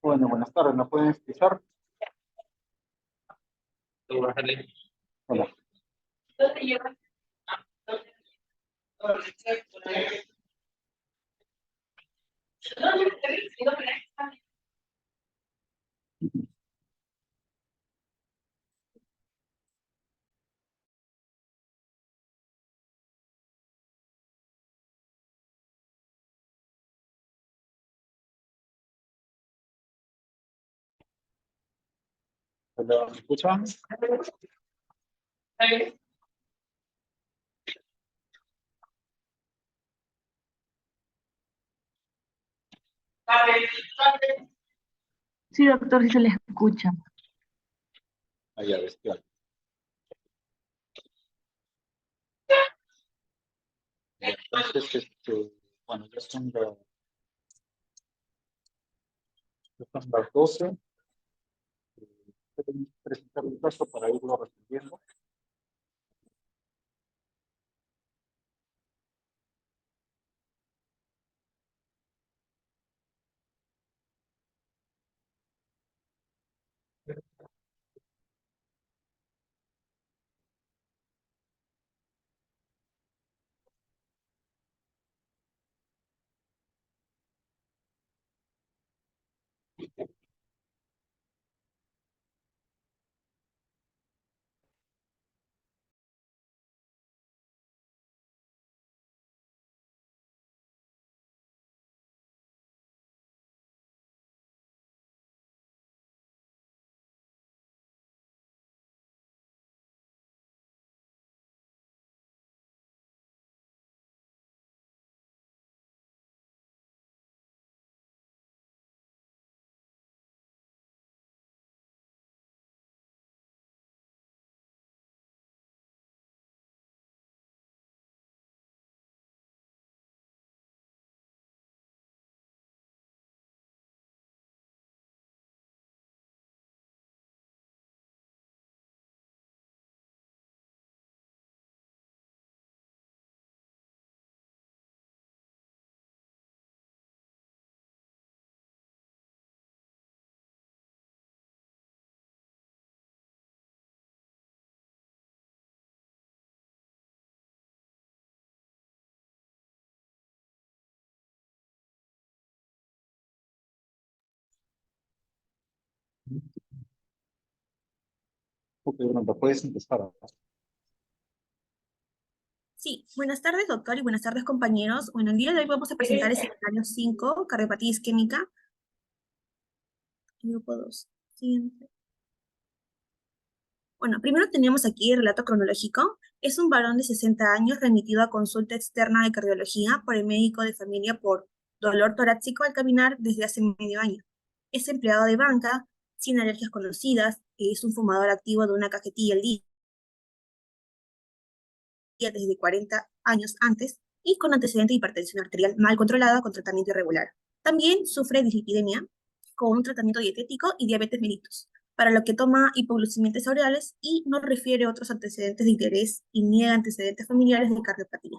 Bueno, buenas tardes, ¿me pueden explicar? Hola. Hola, ¿me escuchan? Sí, doctor, sí se les escucha. Ahí, a ver, claro. Entonces, bueno, ya son las 12. Voy a presentar un caso para irlo resolviendo. Ok, bueno, lo puedes empezar. Sí, buenas tardes, doctor, y buenas tardes, compañeros. Bueno, el día de hoy vamos a presentar el escenario 5, cardiopatía isquémica. Grupo 2. Siguiente. Bueno, primero tenemos aquí el relato cronológico. Es un varón de 60 años remitido a consulta externa de cardiología por el médico de familia por dolor torácico al caminar desde hace medio año. Es empleado de banca, sin alergias conocidas, es un fumador activo de una cajetilla al día desde 40 años antes y con antecedente de hipertensión arterial mal controlada con tratamiento irregular. También sufre dislipidemia con un tratamiento dietético y diabetes mellitus, para lo que toma hipoglucemiantes orales y no refiere otros antecedentes de interés y niega antecedentes familiares de cardiopatía.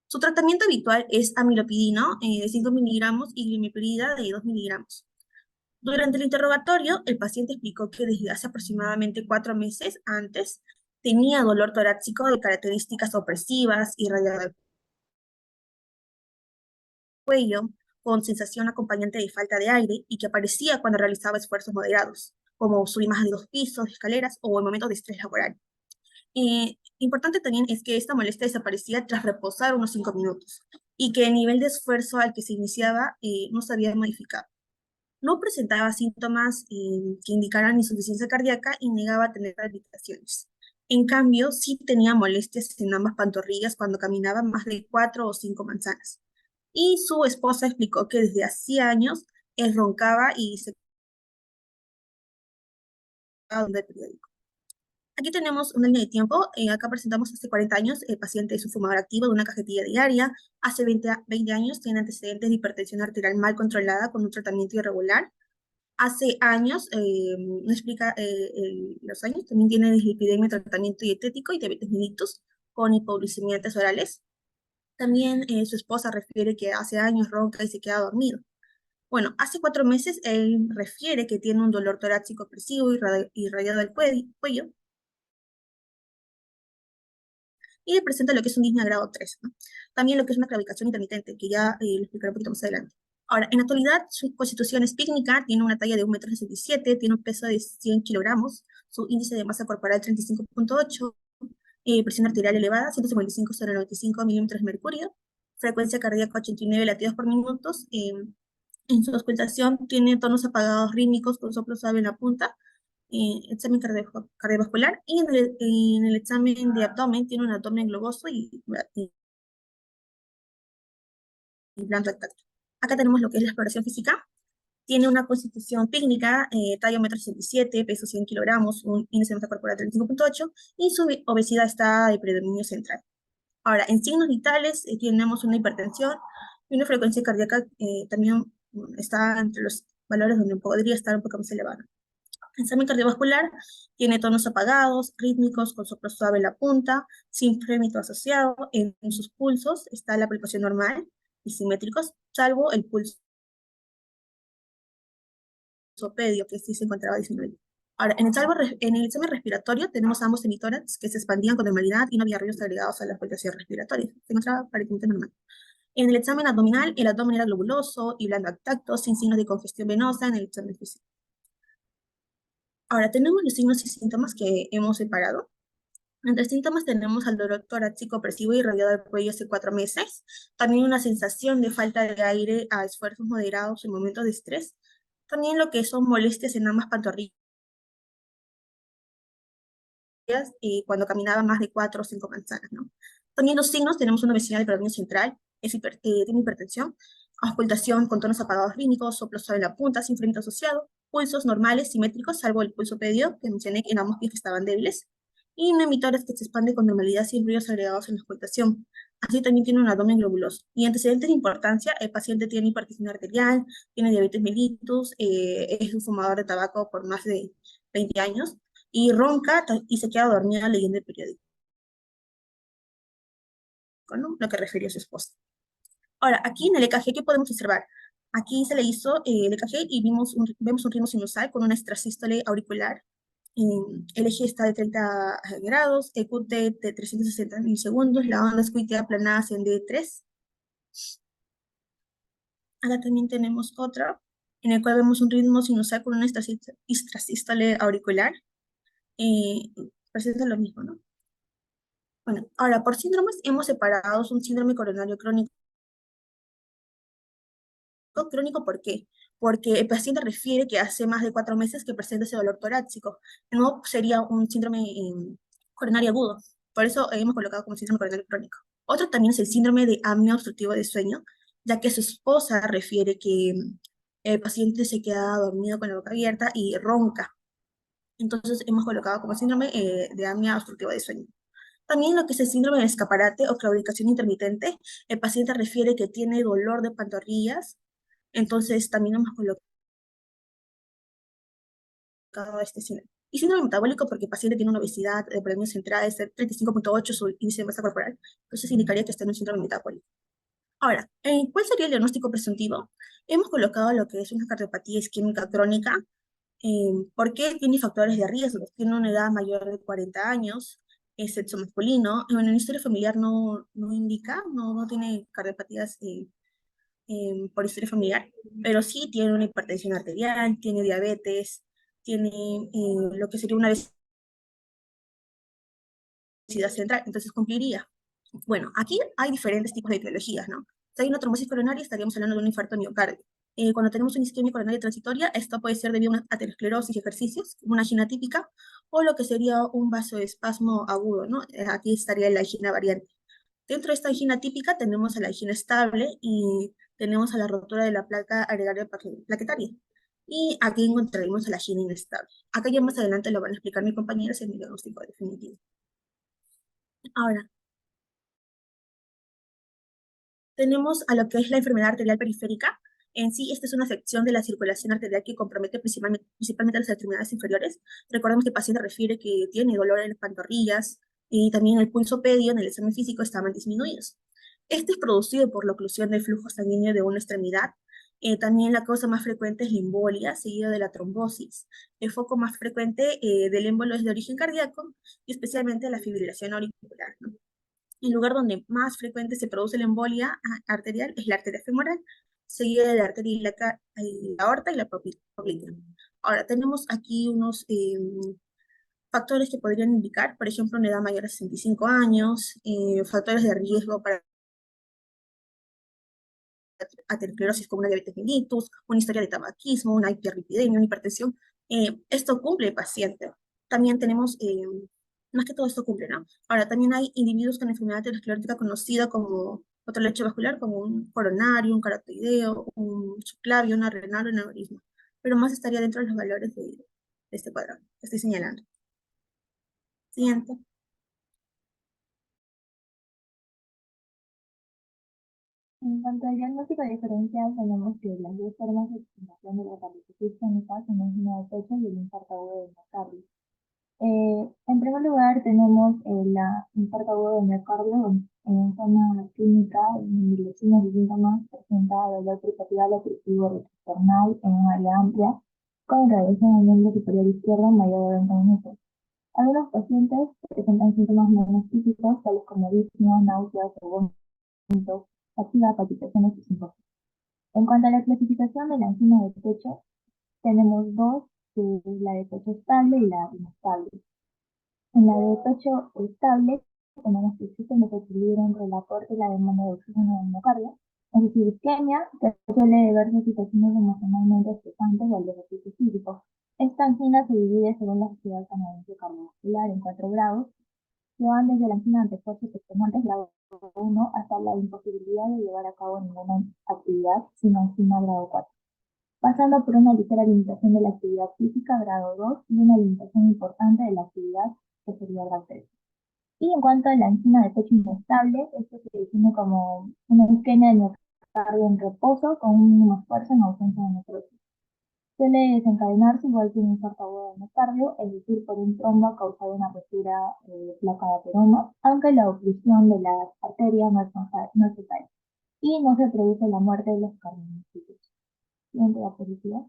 Su tratamiento habitual es amilopidino de 5 miligramos y glimepirida de 2 miligramos. Durante el interrogatorio, el paciente explicó que desde hace aproximadamente 4 meses antes tenía dolor torácico de características opresivas, irradiado del cuello, con sensación acompañante de falta de aire y que aparecía cuando realizaba esfuerzos moderados, como subir más de 2 pisos, escaleras o en momentos de estrés laboral. Importante también es que esta molestia desaparecía tras reposar unos 5 minutos y que el nivel de esfuerzo al que se iniciaba no se había modificado. No presentaba síntomas que indicaran insuficiencia cardíaca y negaba tener palpitaciones. En cambio, sí tenía molestias en ambas pantorrillas cuando caminaba más de 4 o 5 manzanas. Y su esposa explicó que desde hacía años él roncaba y se quedaba donde el periódico. Aquí tenemos una línea de tiempo. Acá presentamos hace 40 años. El paciente es un fumador activo de una cajetilla diaria. Hace 20 años tiene antecedentes de hipertensión arterial mal controlada con un tratamiento irregular. Hace años, no explica los años, también tiene dislipidemia, tratamiento dietético y diabetes mellitus con hipoglucemiantes orales. También su esposa refiere que hace años ronca y se queda dormido. Bueno, hace 4 meses él refiere que tiene un dolor torácico opresivo y irradiado del cuello, y le presenta lo que es un disnea grado 3, ¿no? También lo que es una claudicación intermitente, que ya lo explicaré un poquito más adelante. Ahora, en la actualidad, su constitución es pícnica, tiene una talla de 1,67 m, tiene un peso de 100 kilogramos, su índice de masa corporal 35,8, presión arterial elevada, 155/95 milímetros de mercurio, frecuencia cardíaca 89 latidos por minuto. En su auscultación tiene tonos apagados rítmicos con soplo suave en la punta, examen cardiovascular, y en el examen de abdomen tiene un abdomen globoso y blando al tacto. Acá tenemos lo que es la exploración física. Tiene una constitución pícnica, talla 1,67 m, peso 100 kilogramos, un índice de masa corporal 35,8, y su obesidad está de predominio central. Ahora, en signos vitales tenemos una hipertensión y una frecuencia cardíaca también está entre los valores donde podría estar un poco más elevada. El examen cardiovascular tiene tonos apagados, rítmicos, con soplo suave en la punta, sin frémito asociado. En sus pulsos está la palpación normal y simétricos, salvo el pulso pedio, que sí se encontraba disminuido. Ahora, en el examen respiratorio tenemos ambos hemitórax que se expandían con normalidad y no había ruidos agregados a la exploración respiratoria. Se encontraba aparentemente normal. En el examen abdominal, el abdomen era globuloso y blando al tacto, sin signos de congestión venosa en el examen físico. Ahora, tenemos los signos y síntomas que hemos separado. Entre síntomas tenemos al dolor torácico opresivo y irradiado del cuello hace 4 meses. También una sensación de falta de aire a esfuerzos moderados en momentos de estrés. También lo que son molestias en ambas pantorrillas cuando caminaba más de 4 o 5 manzanas, ¿no? También los signos, tenemos una obesidad de predominio central, tiene hipertensión, auscultación con tonos apagados rítmicos, soplo suave en la punta, sin frémito asociado, pulsos normales, simétricos, salvo el pulso pedio, que mencioné que en ambos pies que estaban débiles, y un emitores que se expande con normalidad sin ruidos agregados en la auscultación. Así también tiene un abdomen globuloso. Y antecedentes de importancia, el paciente tiene hipertensión arterial, tiene diabetes mellitus, es un fumador de tabaco por más de 20 años, y ronca y se queda dormida leyendo el periódico, ¿no? Lo que refirió a su esposa. Ahora, aquí en el EKG, ¿qué podemos observar? Aquí se le hizo el EKG y vemos un ritmo sinusal con una extrasístole auricular. El eje está de 30 grados, EQT de 360 milisegundos, la onda escuitea aplanada en D3. Acá también tenemos otra, en el cual vemos un ritmo sinusal con una extrasístole auricular. Presenta lo mismo, ¿no? Bueno, ahora por síndromes hemos separado un síndrome coronario crónico. ¿Crónico por qué? Porque el paciente refiere que hace más de 4 meses que presenta ese dolor torácico. No sería un síndrome coronario agudo. Por eso hemos colocado como síndrome coronario crónico. Otro también es el síndrome de apnea obstructiva de sueño, ya que su esposa refiere que el paciente se queda dormido con la boca abierta y ronca. Entonces hemos colocado como síndrome de apnea obstructiva de sueño. También lo que es el síndrome de escaparate o claudicación intermitente, el paciente refiere que tiene dolor de pantorrillas, entonces también hemos colocado este síndrome. Y síndrome metabólico porque el paciente tiene una obesidad de predominio central de 35,8 su índice de masa corporal, entonces indicaría que está en un síndrome metabólico. Ahora, ¿cuál sería el diagnóstico presuntivo? Hemos colocado lo que es una cardiopatía isquémica crónica, porque tiene factores de riesgo, tiene una edad mayor de 40 años, es sexo masculino, en la historia familiar no indica, no tiene cardiopatías por historia familiar, pero sí tiene una hipertensión arterial, tiene diabetes, tiene lo que sería una obesidad central, entonces cumpliría. Bueno, aquí hay diferentes tipos de etiologías, ¿no? Si hay una trombosis coronaria, estaríamos hablando de un infarto de miocardio. Cuando tenemos una isquemia coronaria transitoria, esto puede ser debido a una aterosclerosis y ejercicios, como una angina típica, o lo que sería un vasoespasmo agudo, ¿no? Aquí estaría la angina variante. Dentro de esta angina típica tenemos a la angina estable y tenemos a la rotura de la placa agregaria plaquetaria. Y aquí encontraremos a la angina inestable. Acá ya más adelante lo van a explicar mis compañeros en el diagnóstico definitivo. Ahora, tenemos a lo que es la enfermedad arterial periférica. En sí, esta es una afección de la circulación arterial que compromete principalmente las extremidades inferiores. Recordemos que el paciente refiere que tiene dolor en las pantorrillas y también el pulso pedio en el examen físico estaban disminuidos. Este es producido por la oclusión del flujo sanguíneo de una extremidad También la causa más frecuente es la embolia, seguida de la trombosis. El foco más frecuente del émbolo es de origen cardíaco y especialmente la fibrilación auricular, ¿no? El lugar donde más frecuente se produce la embolia arterial es la arteria femoral, seguida de la arteria la aorta y la popltea. Ahora, tenemos aquí unos factores que podrían indicar, por ejemplo, una edad mayor a 65 años, factores de riesgo para aterosclerosis como una diabetes mellitus, una historia de tabaquismo, una hiperlipidemia, una hipertensión. Esto cumple el paciente. También tenemos, más que todo esto cumple, ¿no? Ahora, también hay individuos con enfermedad aterosclerótica conocida como otra leche vascular, como un coronario, un carotideo, un subclavio, una renal o un aneurisma. Pero más estaría dentro de los valores de este cuadrado que estoy señalando. Siguiente. En cuanto al diagnóstico diferencial, tenemos que las dos formas de presentación de la cardiopatía isquémica son angina de pecho y el infarto agudo del miocardio. En primer lugar, tenemos la infarto agudo del miocardio en forma clínica, en los signos y síntomas presenta dolor peripatial opresivo retrosternal en un área amplia, con irradiación en el miembro superior izquierdo mayor de 20 minutos. Algunos pacientes presentan síntomas menos típicos, tales como disnea, náuseas o vómitos, fatiga, palpitaciones y sincosis. En cuanto a la clasificación de la angina de pecho, tenemos dos, que es la de pecho estable y la inestable. En la de pecho estable, tenemos que existe un desequilibrio entre el aporte y la demanda de oxígeno del miocardio, es decir, isquemia, que suele deberse a situaciones emocionalmente estresantes o al ejercicio físico. Esta angina se divide según la Sociedad Canadiense Cardiovascular en 4 grados, que van desde la angina ante esfuerzos extenuantes, grado 1, hasta la imposibilidad de llevar a cabo ninguna actividad sin angina, grado 4. Pasando por una ligera limitación de la actividad física, grado 2, y una limitación importante de la actividad, que sería grado 3. Y en cuanto a la angina de pecho inestable, esto se define como una isquemia del miocardio en reposo con un mínimo esfuerzo en ausencia de necrosis. Suele desencadenarse igual que un infarto agudo del miocardio, es decir, por un trombo causado una rotura de placa de ateroma, aunque la oclusión de las arterias no es total y no se produce la muerte de los cardiomiocytos. Siguiente diapositiva.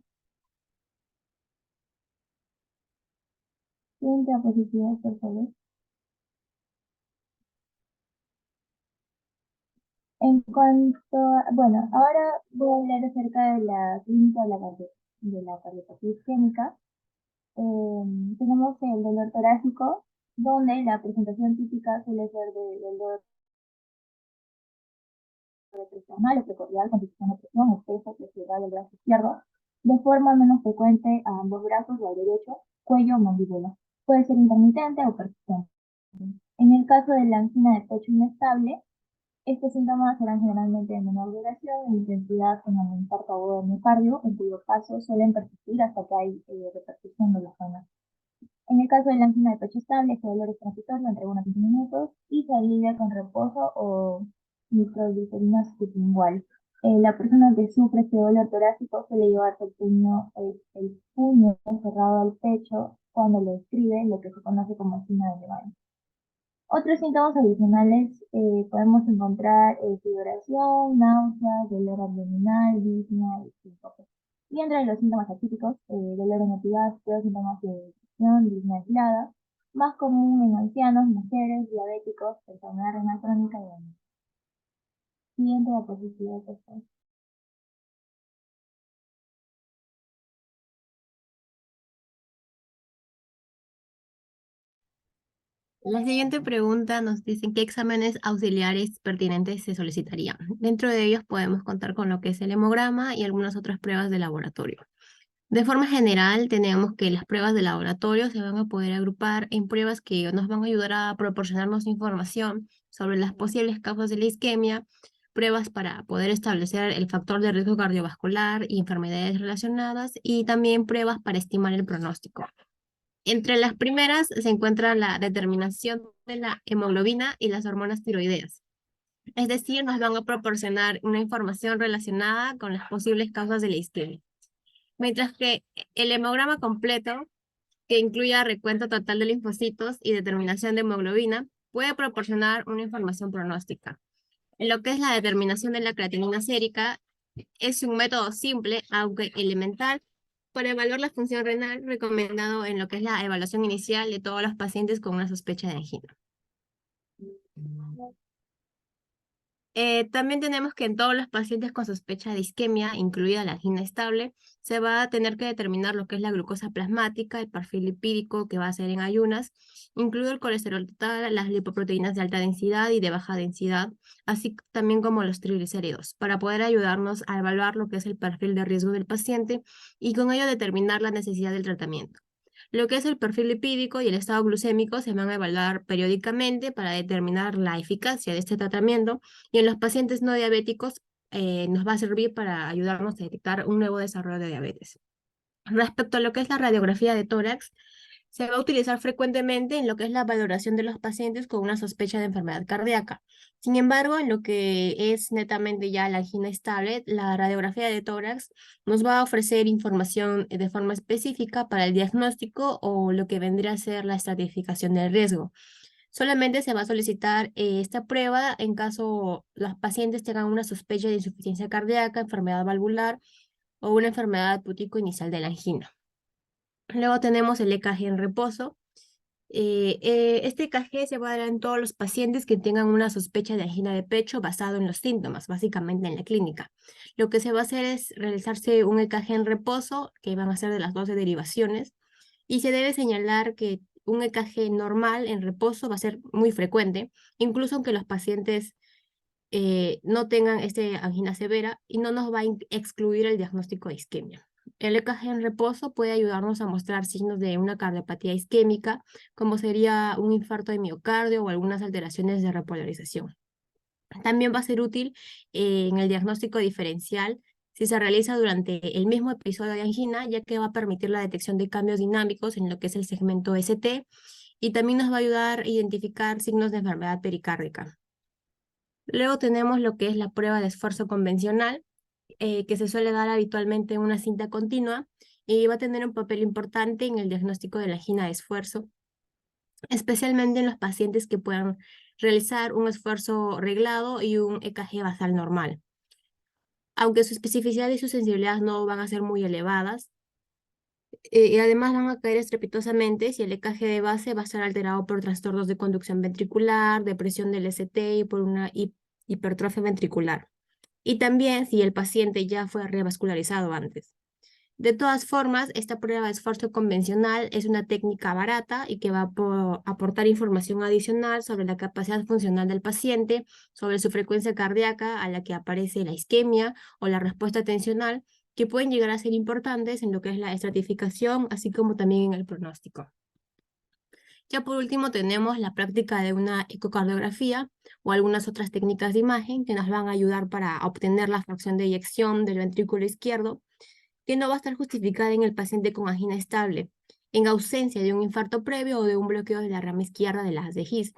Siguiente diapositiva, por favor. En cuanto bueno, ahora voy a hablar acerca de la clínica de la cardiopatía isquémica. Tenemos el dolor torácico, donde la presentación típica suele ser de dolor retrosternal o precordial con disfunción de presión, espeso, flexibilidad del brazo izquierdo, de forma menos frecuente a ambos brazos o al derecho, cuello o mandíbula. Puede ser intermitente o persistente. En el caso de la angina de pecho inestable, estos síntomas serán generalmente de menor duración e intensidad en el infarto agudo del miocardio, en cuyo caso suelen persistir hasta que hay repercusión de la zona. En el caso de la angina de pecho estable, este dolor es transitorio entre 1 a 15 minutos y se alivia con reposo o nitroglicerina sublingual. La persona que sufre este dolor torácico suele llevarse el puño cerrado al pecho cuando lo describe, lo que se conoce como angina de Levine. Otros síntomas adicionales podemos encontrar sudoración, náuseas, dolor abdominal, disnea y síncope. Y entre los síntomas atípicos, dolor en epigastrio, síntomas de depresión, disnea aislada, más común en ancianos, mujeres, diabéticos, enfermedad renal crónica y demás. Siguiente diapositiva, por favor. La siguiente pregunta nos dice qué exámenes auxiliares pertinentes se solicitarían. Dentro de ellos podemos contar con lo que es el hemograma y algunas otras pruebas de laboratorio. De forma general, tenemos que las pruebas de laboratorio se van a poder agrupar en pruebas que nos van a ayudar a proporcionarnos información sobre las posibles causas de la isquemia, pruebas para poder establecer el factor de riesgo cardiovascular y enfermedades relacionadas, y también pruebas para estimar el pronóstico. Entre las primeras se encuentra la determinación de la hemoglobina y las hormonas tiroideas. Es decir, nos van a proporcionar una información relacionada con las posibles causas de la isquemia. Mientras que el hemograma completo, que incluya recuento total de linfocitos y determinación de hemoglobina, puede proporcionar una información pronóstica. En lo que es la determinación de la creatinina sérica, Es un método simple, aunque elemental, para evaluar la función renal recomendado en lo que es la evaluación inicial de todos los pacientes con una sospecha de angina. También tenemos que en todos los pacientes con sospecha de isquemia, incluida la angina estable, se va a tener que determinar lo que es la glucosa plasmática, el perfil lipídico que va a ser en ayunas, incluido el colesterol total, las lipoproteínas de alta densidad y de baja densidad, así también como los triglicéridos, para poder ayudarnos a evaluar lo que es el perfil de riesgo del paciente y con ello determinar la necesidad del tratamiento. Lo que es el perfil lipídico y el estado glucémico se van a evaluar periódicamente para determinar la eficacia de este tratamiento y en los pacientes no diabéticos nos va a servir para ayudarnos a detectar un nuevo desarrollo de diabetes. Respecto a lo que es la radiografía de tórax, se va a utilizar frecuentemente en lo que es la valoración de los pacientes con una sospecha de enfermedad cardíaca. Sin embargo, en lo que es netamente ya la angina estable, la radiografía de tórax nos va a ofrecer información de forma específica para el diagnóstico o lo que vendría a ser la estratificación del riesgo. Solamente se va a solicitar esta prueba en caso los pacientes tengan una sospecha de insuficiencia cardíaca, enfermedad valvular o una enfermedad pútico inicial de la angina. Luego tenemos el EKG en reposo. Este EKG se va a dar en todos los pacientes que tengan una sospecha de angina de pecho basado en los síntomas, básicamente en la clínica. Lo que se va a hacer es realizarse un EKG en reposo, que van a ser de las 12 derivaciones, y se debe señalar que un EKG normal en reposo va a ser muy frecuente, incluso aunque los pacientes no tengan angina severa y no nos va a excluir el diagnóstico de isquemia. El EKG en reposo puede ayudarnos a mostrar signos de una cardiopatía isquémica, como sería un infarto de miocardio o algunas alteraciones de repolarización. También va a ser útil en el diagnóstico diferencial si se realiza durante el mismo episodio de angina, ya que va a permitir la detección de cambios dinámicos en lo que es el segmento ST y también nos va a ayudar a identificar signos de enfermedad pericárdica. Luego tenemos lo que es la prueba de esfuerzo convencional, que se suele dar habitualmente en una cinta continua y va a tener un papel importante en el diagnóstico de la angina de esfuerzo, especialmente en los pacientes que puedan realizar un esfuerzo reglado y un EKG basal normal. Aunque su especificidad y su sensibilidad no van a ser muy elevadas, y además van a caer estrepitosamente si el EKG de base va a estar alterado por trastornos de conducción ventricular, depresión del ST y por una hipertrofia ventricular. Y también si el paciente ya fue revascularizado antes. De todas formas, esta prueba de esfuerzo convencional es una técnica barata y que va a aportar información adicional sobre la capacidad funcional del paciente, sobre su frecuencia cardíaca a la que aparece la isquemia o la respuesta tensional, que pueden llegar a ser importantes en lo que es la estratificación, así como también en el pronóstico. Ya por último tenemos la práctica de una ecocardiografía o algunas otras técnicas de imagen que nos van a ayudar para obtener la fracción de eyección del ventrículo izquierdo, que no va a estar justificada en el paciente con angina estable, en ausencia de un infarto previo o de un bloqueo de la rama izquierda de las de His,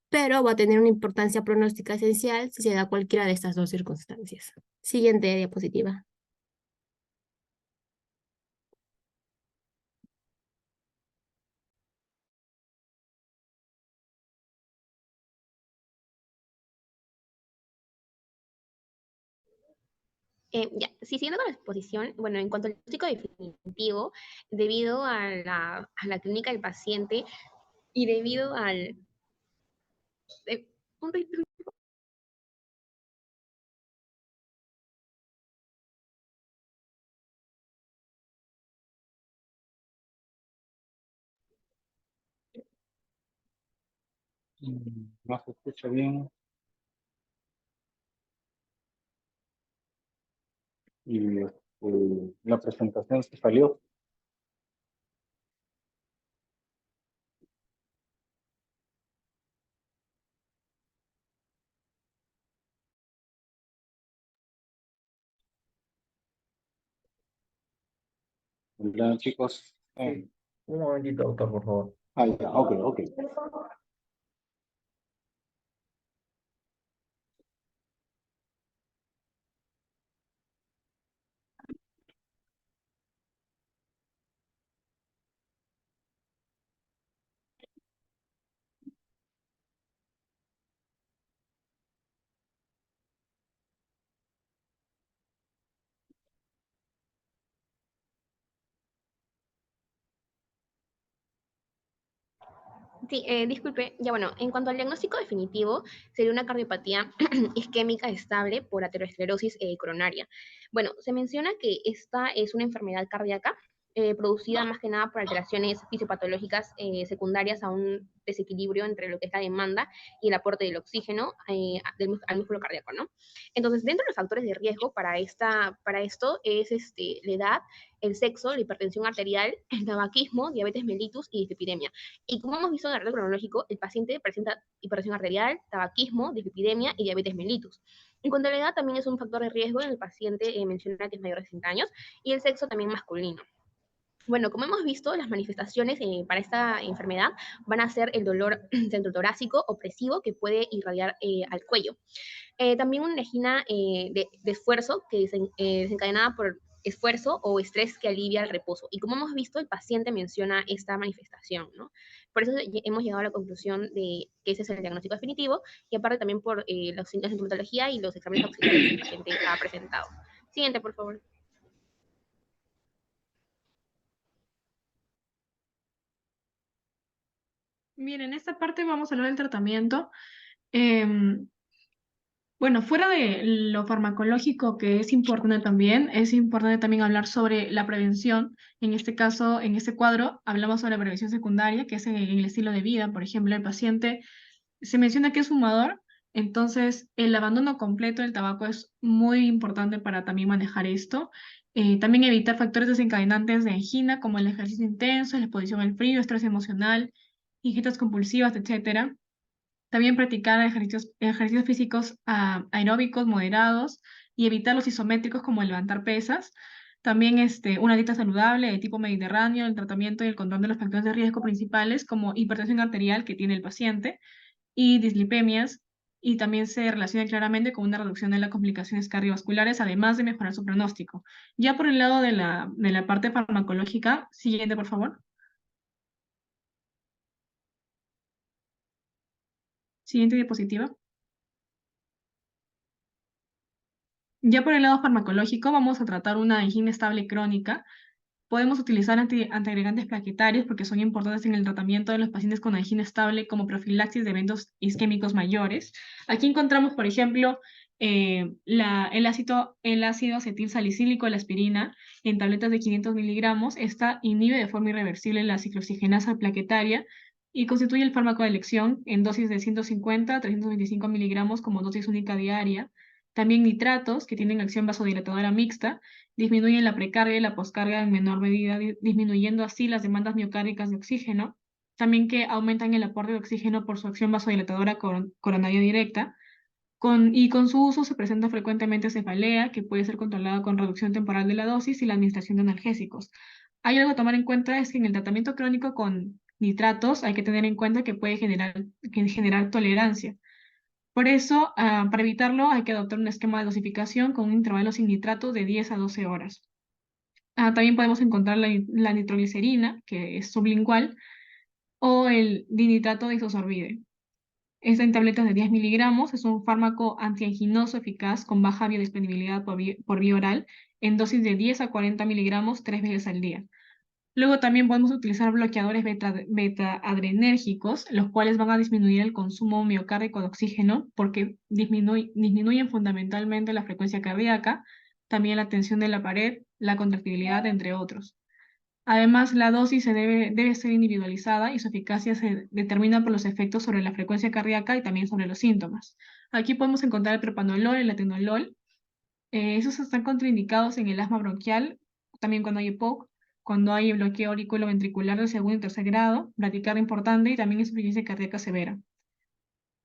pero va a tener una importancia pronóstica esencial si se da cualquiera de estas dos circunstancias. Siguiente diapositiva. Ya, sí, siguiendo con la exposición, bueno, en cuanto al diagnóstico definitivo, debido a la clínica del paciente y debido al... eh, un- No se escucha bien. Y la presentación se salió. Hola, chicos. Un momentito, doctor, por favor. Ya, ok, ok. Sí, disculpe, ya bueno, en cuanto al diagnóstico definitivo, sería una cardiopatía isquémica estable por aterosclerosis coronaria. Bueno, se menciona que esta es una enfermedad cardíaca producida más que nada por alteraciones fisiopatológicas secundarias a un desequilibrio entre lo que es la demanda y el aporte del oxígeno al músculo cardíaco, ¿no? Entonces, dentro de los factores de riesgo para esto es la edad, el sexo, la hipertensión arterial, el tabaquismo, diabetes mellitus y dislipidemia. Y como hemos visto en el relato cronológico, el paciente presenta hipertensión arterial, tabaquismo, dislipidemia y diabetes mellitus. En cuanto a la edad, también es un factor de riesgo en el paciente menciona que es mayor de 60 años y el sexo también masculino. Bueno, como hemos visto, las manifestaciones para esta enfermedad van a ser el dolor centrotorácico opresivo que puede irradiar al cuello. También una angina de esfuerzo que desencadenada por esfuerzo o estrés que alivia el reposo. Y como hemos visto, el paciente menciona esta manifestación, ¿no? Por eso hemos llegado a la conclusión de que ese es el diagnóstico definitivo y aparte también por los síntomas de sintomatología y los exámenes auxiliares que el paciente ha presentado. Siguiente, por favor. Bien, en esta parte vamos a hablar del tratamiento. Em, bueno, fuera de lo farmacológico, que es importante también hablar sobre la prevención. En este caso, en este cuadro, hablamos sobre la prevención secundaria, que es en el estilo de vida. Por ejemplo, el paciente se menciona que es fumador, entonces el abandono completo del tabaco es muy importante para también manejar esto. También evitar factores desencadenantes de angina, como el ejercicio intenso, la exposición al frío, estrés emocional, inquietudes compulsivas, etcétera. También practicar ejercicios físicos aeróbicos moderados y evitar los isométricos como el levantar pesas. También una dieta saludable de tipo mediterráneo, el tratamiento y el control de los factores de riesgo principales como hipertensión arterial que tiene el paciente y dislipemias, y también se relaciona claramente con una reducción de las complicaciones cardiovasculares, además de mejorar su pronóstico. Ya por el lado de la parte farmacológica, siguiente, por favor. Siguiente diapositiva. Ya por el lado farmacológico, vamos a tratar una angina estable crónica. Podemos utilizar antiagregantes plaquetarios porque son importantes en el tratamiento de los pacientes con angina estable como profilaxis de eventos isquémicos mayores. Aquí encontramos, por ejemplo, el ácido acetil salicílico, la aspirina, en tabletas de 500 miligramos. Esta inhibe de forma irreversible la ciclooxigenasa plaquetaria y constituye el fármaco de elección en dosis de 150 a 325 miligramos como dosis única diaria. También nitratos, que tienen acción vasodilatadora mixta, disminuyen la precarga y la poscarga en menor medida, disminuyendo así las demandas miocárdicas de oxígeno. También que aumentan el aporte de oxígeno por su acción vasodilatadora coronaria directa. Y con su uso se presenta frecuentemente cefalea, que puede ser controlada con reducción temporal de la dosis y la administración de analgésicos. Hay algo a tomar en cuenta, es que en el tratamiento crónico con nitratos hay que tener en cuenta que puede generar tolerancia. Por eso, para evitarlo, hay que adoptar un esquema de dosificación con un intervalo sin nitrato de 10 a 12 horas. También podemos encontrar la nitroglicerina, que es sublingual, o el dinitrato de isosorbide. Esta en tabletas de 10 miligramos es un fármaco antianginoso eficaz con baja biodisponibilidad por vía oral en dosis de 10 a 40 miligramos 3 veces al día. Luego también podemos utilizar bloqueadores beta-adrenérgicos, los cuales van a disminuir el consumo miocárdico de oxígeno porque disminuyen fundamentalmente la frecuencia cardíaca, también la tensión de la pared, la contractibilidad, entre otros. Además, la dosis debe ser individualizada y su eficacia se determina por los efectos sobre la frecuencia cardíaca y también sobre los síntomas. Aquí podemos encontrar el propanolol y el atenolol. Esos están contraindicados en el asma bronquial, también cuando hay EPOC, cuando hay bloqueo auriculoventricular de segundo y tercer grado, bradicardia importante y también insuficiencia cardíaca severa.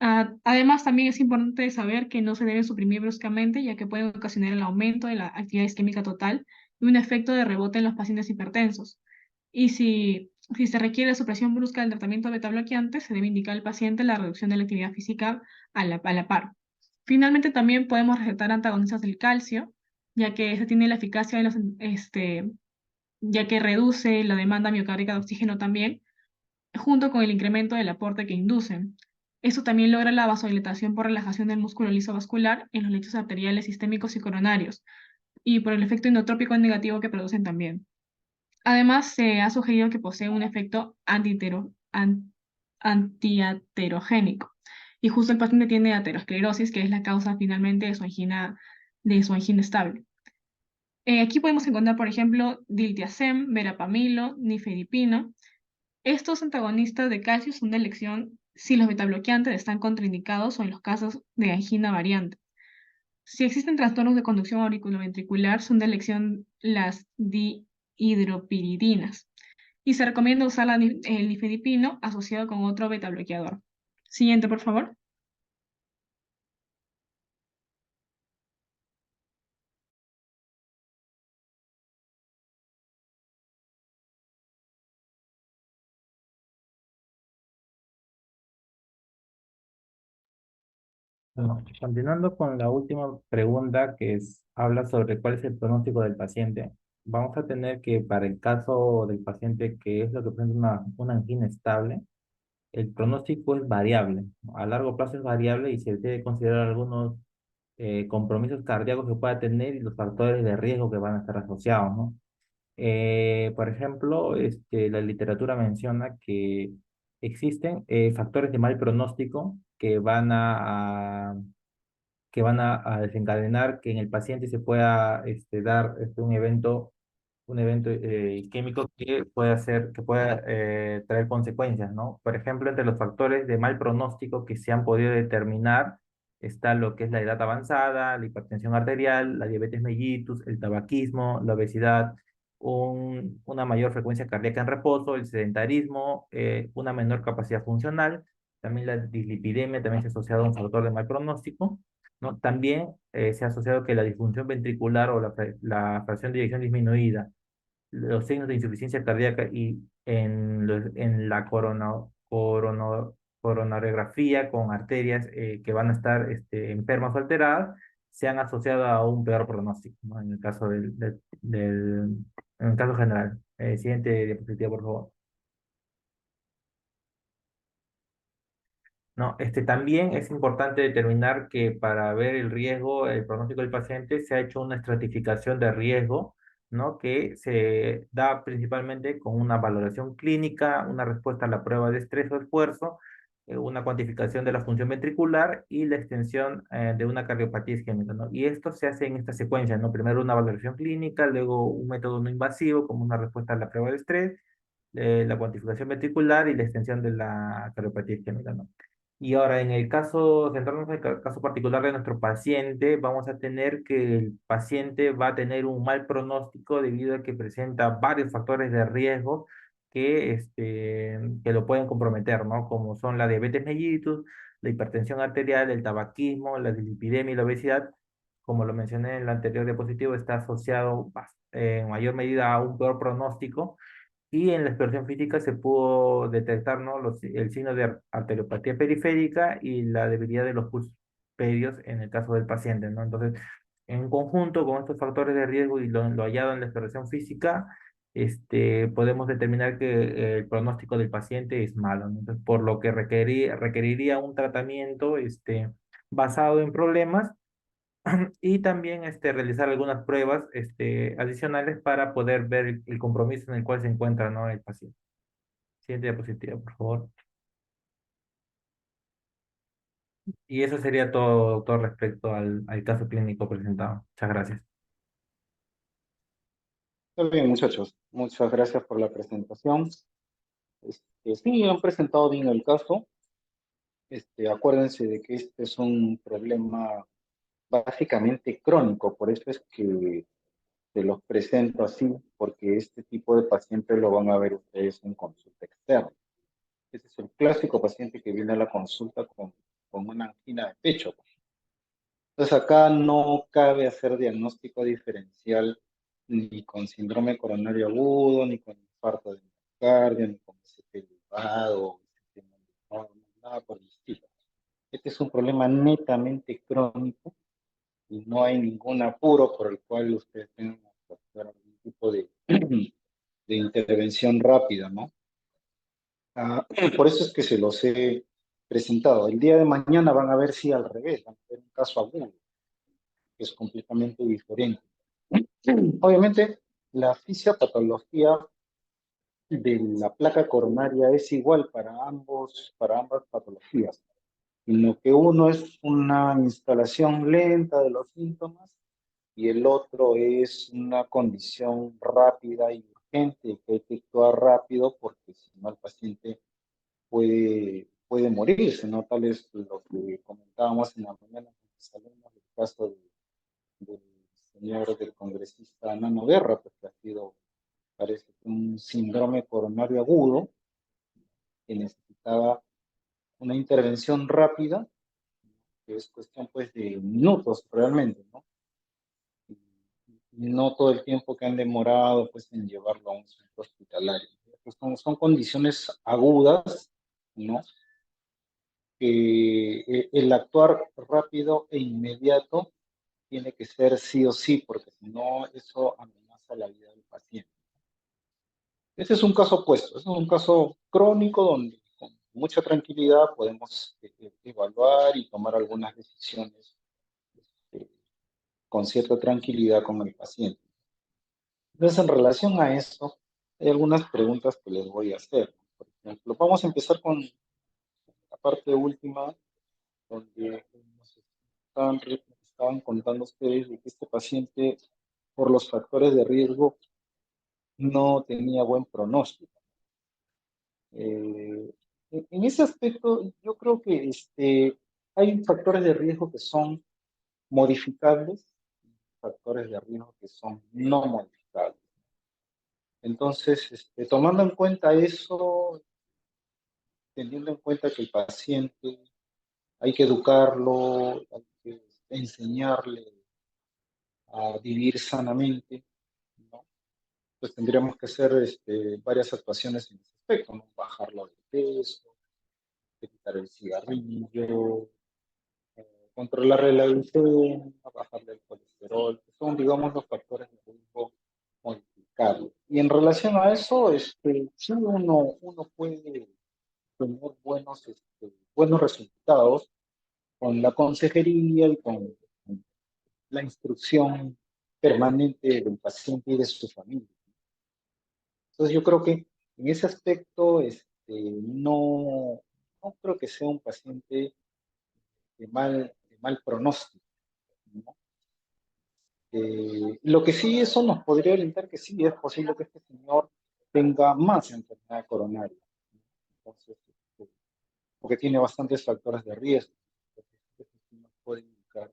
Además, también es importante saber que no se debe suprimir bruscamente, ya que pueden ocasionar el aumento de la actividad isquémica total y un efecto de rebote en los pacientes hipertensos. Y si se requiere supresión brusca del tratamiento beta bloqueante, se debe indicar al paciente la reducción de la actividad física a la par. Finalmente, también podemos recetar antagonistas del calcio, ya que ese tiene la eficacia ya que reduce la demanda miocárdica de oxígeno también, junto con el incremento del aporte que inducen. Esto también logra la vasodilatación por relajación del músculo liso vascular en los lechos arteriales sistémicos y coronarios, y por el efecto inotrópico negativo que producen también. Además, se ha sugerido que posee un efecto antiaterogénico. Y justo el paciente tiene aterosclerosis, que es la causa finalmente de su angina estable. Aquí podemos encontrar, por ejemplo, diltiazem, verapamilo, nifedipino. Estos antagonistas de calcio son de elección si los betabloqueantes están contraindicados o en los casos de angina variante. Si existen trastornos de conducción auriculoventricular, son de elección las dihidropiridinas. Y se recomienda usar el nifedipino asociado con otro betabloqueador. Siguiente, por favor. Bueno, continuando con la última pregunta habla sobre cuál es el pronóstico del paciente. Vamos a tener que para el caso del paciente que es lo que presenta una angina estable, el pronóstico es variable, ¿no? A largo plazo es variable y se debe considerar algunos compromisos cardíacos que pueda tener y los factores de riesgo que van a estar asociados, ¿no? Por ejemplo, la literatura menciona que existen factores de mal pronóstico que van a desencadenar que en el paciente se pueda dar un evento químico que pueda traer consecuencias, ¿no? Por ejemplo, entre los factores de mal pronóstico que se han podido determinar está lo que es la edad avanzada, la hipertensión arterial, la diabetes mellitus, el tabaquismo, la obesidad, una mayor frecuencia cardíaca en reposo, el sedentarismo, una menor capacidad funcional, también la dislipidemia también se ha asociado a un factor de mal pronóstico, ¿no? También se ha asociado que la disfunción ventricular o la fracción de eyección disminuida, los signos de insuficiencia cardíaca y en la coronariografía con arterias que van a estar enfermas o alteradas, se han asociado a un peor pronóstico, ¿no? En el caso en el caso general. Siguiente diapositiva, por favor. No, también es importante determinar que para ver el riesgo, el pronóstico del paciente, se ha hecho una estratificación de riesgo, ¿no? Que se da principalmente con una valoración clínica, una respuesta a la prueba de estrés o esfuerzo, una cuantificación de la función ventricular y la extensión de una cardiopatía isquémica, ¿no? Y esto se hace en esta secuencia, ¿no? Primero una valoración clínica, luego un método no invasivo como una respuesta a la prueba de estrés, la cuantificación ventricular y la extensión de la cardiopatía isquémica, ¿no? Y ahora, centrarnos en el caso particular de nuestro paciente, vamos a tener que el paciente va a tener un mal pronóstico debido a que presenta varios factores de riesgo que lo pueden comprometer, ¿no? Como son la diabetes mellitus, la hipertensión arterial, el tabaquismo, la dislipidemia y la obesidad. Como lo mencioné en el anterior diapositivo, está asociado en mayor medida a un peor pronóstico y en la exploración física se pudo detectar, ¿no? El signo de arteriopatía periférica y la debilidad de los pulsos pedios en el caso del paciente, ¿no? Entonces, en conjunto con estos factores de riesgo y lo hallado en la exploración física, podemos determinar que el pronóstico del paciente es malo, ¿no? Entonces, por lo que requeriría un tratamiento basado en problemas y también realizar algunas pruebas adicionales para poder ver el compromiso en el cual se encuentra, ¿no? El paciente. Siguiente diapositiva, por favor. Y eso sería todo respecto al caso clínico presentado. Muchas gracias. Está bien, muchachos. Muchas gracias por la presentación. Sí, han presentado bien el caso. Acuérdense de que este es un problema básicamente crónico, por eso es que se los presento así, porque este tipo de pacientes lo van a ver ustedes en consulta externa. Ese es el clásico paciente que viene a la consulta con una angina de pecho. Entonces acá no cabe hacer diagnóstico diferencial ni con síndrome coronario agudo, ni con infarto de miocardio, ni con ST elevado, nada por el estilo. Este es un problema netamente crónico y no hay ningún apuro por el cual ustedes tengan que hacer algún tipo de intervención rápida, ¿no? Por eso es que se los he presentado. El día de mañana van a ver si al revés, van a ver un caso agudo, que es completamente diferente. Obviamente, la fisiopatología de la placa coronaria es igual para ambas patologías, sino que uno es una instalación lenta de los síntomas y el otro es una condición rápida y urgente que hay que actuar rápido porque si no el paciente puede morirse, ¿no? Tal es lo que comentábamos en la mañana con los alumnos del caso del señor del congresista Nano Guerra, pues que ha sido, parece que un síndrome coronario agudo que necesitaba una intervención rápida, que es cuestión pues de minutos realmente, ¿no? Y no todo el tiempo que han demorado pues en llevarlo a un centro hospitalario. Pues son condiciones agudas, ¿no? Que el actuar rápido e inmediato tiene que ser sí o sí, porque si no, eso amenaza la vida del paciente. Este es un caso opuesto, es un caso crónico donde con mucha tranquilidad podemos evaluar y tomar algunas decisiones eh, con cierta tranquilidad con el paciente. Entonces, en relación a eso, hay algunas preguntas que les voy a hacer. Por ejemplo, vamos a empezar con la parte última, donde nos estaban contando ustedes de que este paciente, por los factores de riesgo, no tenía buen pronóstico. En ese aspecto, yo creo que hay factores de riesgo que son modificables, factores de riesgo que son no modificables. Entonces, tomando en cuenta eso, teniendo en cuenta que el paciente hay que educarlo, hay que enseñarle a vivir sanamente, ¿no? Pues tendríamos que hacer varias actuaciones en ese aspecto, ¿no? Bajarlo de peso, quitar el cigarrillo, controlarle la glucemia, bajarle el colesterol, que son, digamos, los factores de riesgo modificables. Y en relación a eso, sí uno puede tener buenos resultados con la consejería y con la instrucción permanente del paciente y de su familia. Entonces yo creo que en ese aspecto no creo que sea un paciente de mal pronóstico, ¿no? Lo que sí eso nos podría orientar que sí es posible que este señor tenga más enfermedad coronaria, ¿no? Entonces, porque tiene bastantes factores de riesgo. Entonces, eso sí nos puede indicar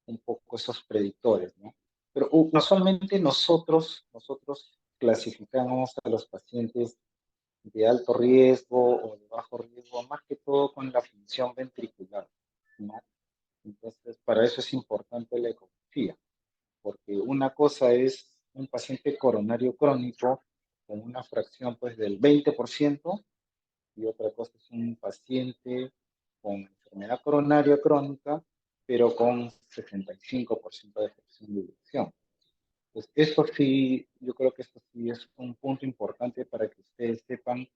un poco esos predictores, ¿no? Pero usualmente nosotros clasificamos a los pacientes de alto riesgo o de bajo riesgo, más que todo con la función ventricular, ¿no? Entonces, para eso es importante la ecografía, porque una cosa es un paciente coronario crónico con una fracción pues del 20% y otra cosa es un paciente con enfermedad coronaria crónica, pero con 65% de fracción de eyección. Pues esto sí, yo creo que esto sí es un punto importante para que ustedes sepan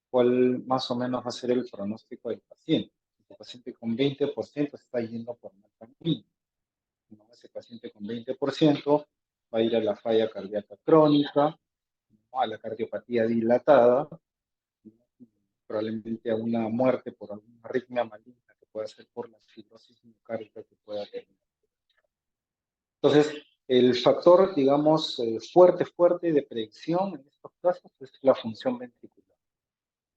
cuál más o menos va a ser el pronóstico del paciente. El paciente con 20% está yendo por mal camino, ¿no? Ese paciente con 20% va a ir a la falla cardíaca crónica, ¿no? A la cardiopatía dilatada, ¿no? Probablemente a una muerte por alguna arritmia maligna que pueda ser por la fibrosis miocárdica que pueda tener. Entonces, el factor, digamos, fuerte de predicción en estos casos es la función ventricular.